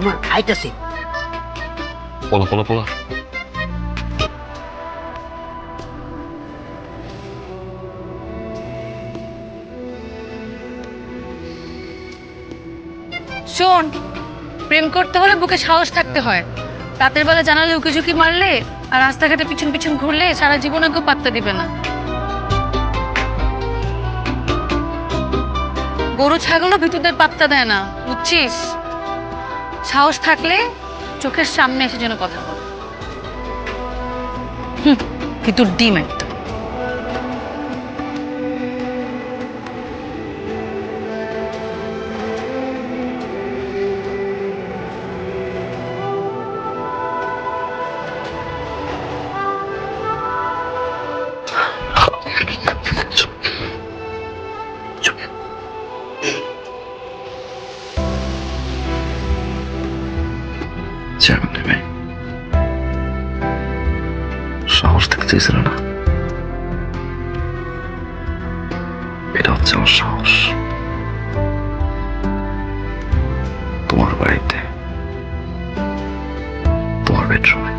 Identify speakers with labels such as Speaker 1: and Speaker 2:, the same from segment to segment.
Speaker 1: আমার আইতাছে।
Speaker 2: পোলা পোলা পোলা
Speaker 3: শোন, প্রেম করতে হলে বুকে সাহস থাকতে হয়। রাতের বেলা জানালে উকি ঝুঁকি মারলে আর রাস্তাঘাটে পিছন পিছন ঘুরলে সারা জীবনে কেউ পাত্তা দিবে না। গরু ছাগলও ভিতরদের পাত্তা দেয় না, বুঝছিস? সাহস থাকলে চোখের সামনে এসে যেন কথা বল। ভিতর ডিম একটা।
Speaker 2: চেয়ারম্যান নেবে সাহস থেকে চেয়েছিল না, এটা হচ্ছে আমার সাহস। তোমার বাড়িতে, তোমার বেডরুমে।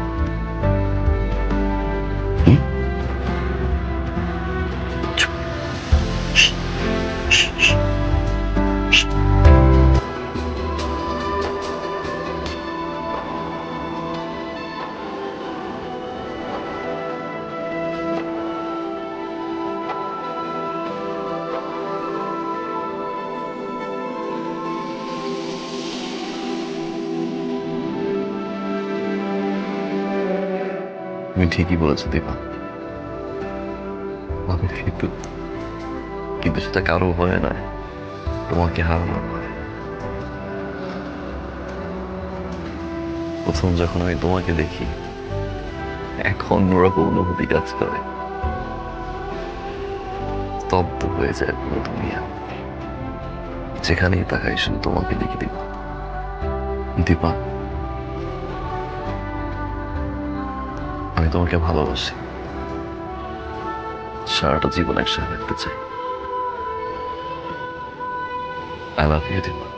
Speaker 2: তুমি ঠিকই বলেছো দীপা, আমি ফিতু, কিন্তু সেটা কারো ভয়ে নয়, তোমাকে হারানো ভয়। প্রথম যখন আমি তোমাকে দেখি এখন অন্যরকম অনুভূতি কাজ করে, স্তব্ধ হয়ে যায় পুরো দুনিয়া। যেখানেই তাকাই শুধু তোমাকে দেখি দীপা। দীপা, আমি তোমাকে ভালোবাসি, সারাটা জীবন একসাথে থাকতে চাই। I love you Dipa.